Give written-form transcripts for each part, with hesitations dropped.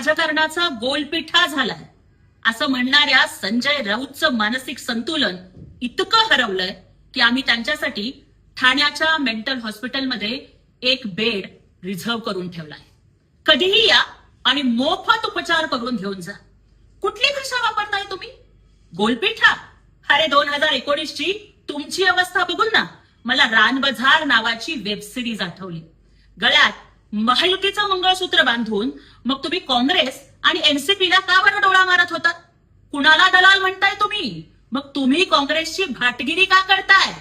राजकारणाचा गोलपिठा झालाय असं म्हणणाऱ्या संजय राऊतचं मानसिक संतुलन इतकं हरवलंय की आम्ही त्यांच्यासाठी ठाण्याच्या मेंटल हॉस्पिटलमध्ये एक बेड रिझर्व करून ठेवलाय. कधीही या आणि मोफत उपचार करून घेऊन जा. कुठली भाषा वापरताय तुम्ही? गोलपिठा? अरे 2019 ची तुमची अवस्था बघून ना मला रानबझार नावाची वेब सिरीज आठवली. गळ्यात महायुतीचं मंगळसूत्र बांधून मग तुम्ही काँग्रेस आणि एनसीपीला का बरं डोळा मारत होता? कुणाला दलाल म्हणताय तुम्ही? मग तुम्ही काँग्रेसची भाटगिरी का करताय?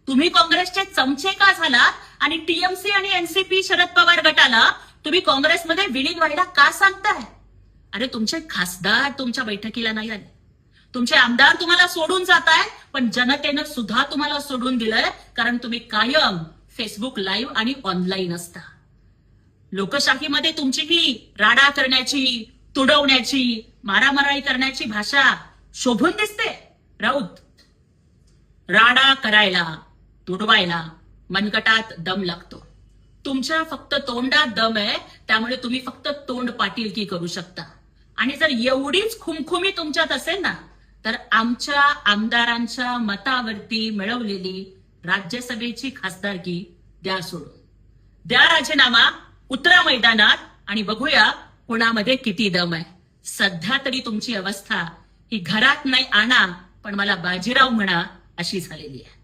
तुम्ही काँग्रेसचे चमचे का झालात आणि टीएमसी आणि एनसीपी शरद पवार गटाला तुम्ही काँग्रेसमध्ये विलीन व्हायला का सांगताय? अरे तुमचे खासदार तुमच्या बैठकीला नाही आले, तुमचे आमदार तुम्हाला सोडून जात आहे, पण जनतेनं सुद्धा तुम्हाला सोडून दिलंय कारण तुम्ही कायम फेसबुक लाईव्ह आणि ऑनलाईन असता. लोकशाहीमध्ये तुमची ही राडा करण्याची, तुडवण्याची, मारामारी करण्याची भाषा शोभून दिसते. राऊत, राडा करायला, तुडवायला मनगटात दम लागतो. तुमच्या फक्त तोंडात दम आहे, त्यामुळे तुम्ही फक्त तोंड पाटीलकी करू शकता. आणि जर एवढीच खुमखुमी तुमच्यात असेल ना तर आमच्या आमदारांच्या मतावरती मिळवलेली राज्यसभेची खासदारकी द्या सोडून. द्या राजीनामा, उतरा मैदानात आणि बघूया कोणामध्ये किती दम आहे. सध्या तरी तुमची अवस्था ही घरात नाही आणा पण मला बाजीराव म्हणा अशी झालेली आहे.